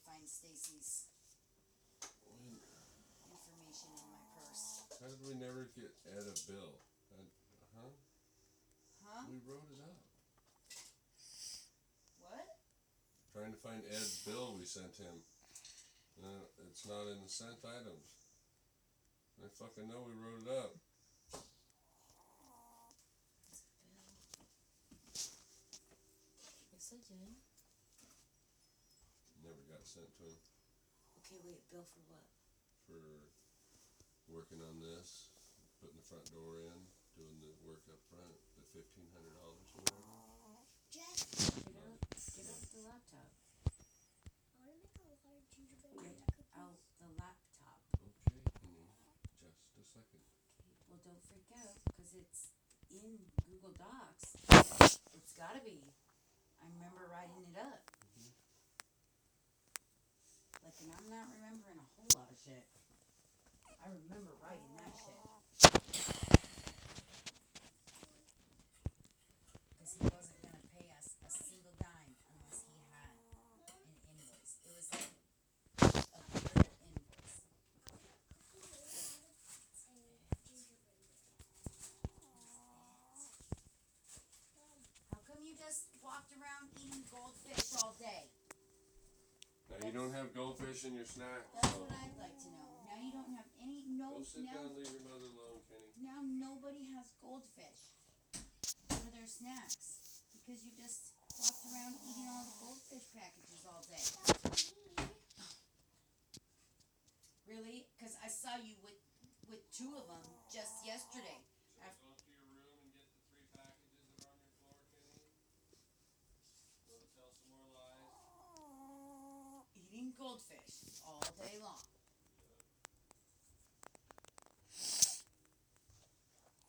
find Stacy's information in my purse. How did we never get Ed a bill? Huh? Huh? We wrote it up. What? Trying to find Ed's bill we sent him. It's not in the sent items. I fucking know we wrote it up. Yes, I did. Never got sent to him. Okay, wait, bill for what? For working on this, putting the front door in, doing the work up front, the $1,500 or whatever. Get out the laptop. I want to make a large gingerbread Get cookies. out the laptop. Okay, honey. Just a second. Okay, well, don't freak out, because it's in Google Docs. It's gotta be. I remember writing it up. Mm-hmm. Like, and I'm not remembering a whole lot of shit. I remember writing that shit. Because he wasn't going to pay us a single dime unless he had an invoice. It was like a bill invoice. How come you just walked around eating goldfish all day? Now you don't have goldfish in your snack. That's what I'd like to know. Now you don't have any, Go sit down, leave your mother alone, Kenny. now nobody has goldfish for their snacks because you just walked around eating all the goldfish packages all day. Really? Because I saw you with two of them just yesterday. Go to your room and get the 3 packages that are on your floor, Kenny. Go tell some more lies. Eating goldfish all day long.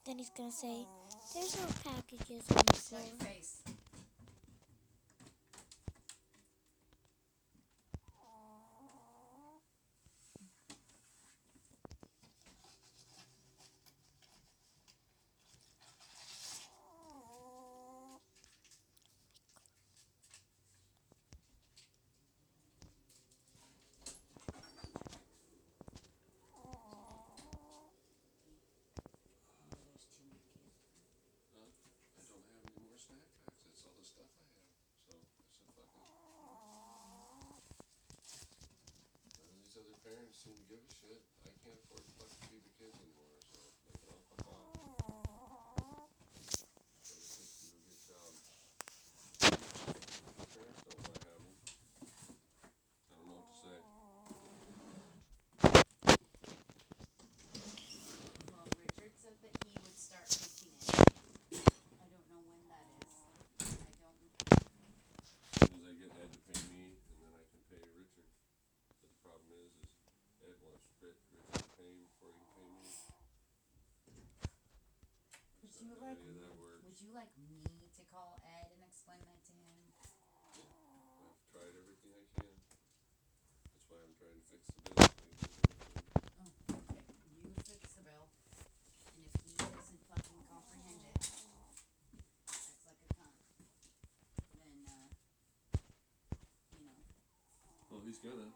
Then he's gonna say, "There's no packages on the Shut your floor." face. I don't have any more snack packs. That's all the stuff I have. So I said, fuck it. None of these other parents seem to give a shit. I can't afford to fucking feed the kids anymore, so they can all fuck off. So they think you do a good job. Parents don't want to have them. I don't know what to say. Well, Richard said that he would start making it. I don't know when that is. I don't. As soon as I get Ed to pay me, and then I can pay Richard. But the problem is Ed wants Richard to pay him before he can pay me. Would So you how like any of that works. Would you like me to call Ed and explain that to him? I've tried everything I can. That's why I'm trying to fix the bill. Oh, okay. You fix the bill, and if he doesn't fucking comprehend it, acts like a cunt, then you know. Well, he's gonna.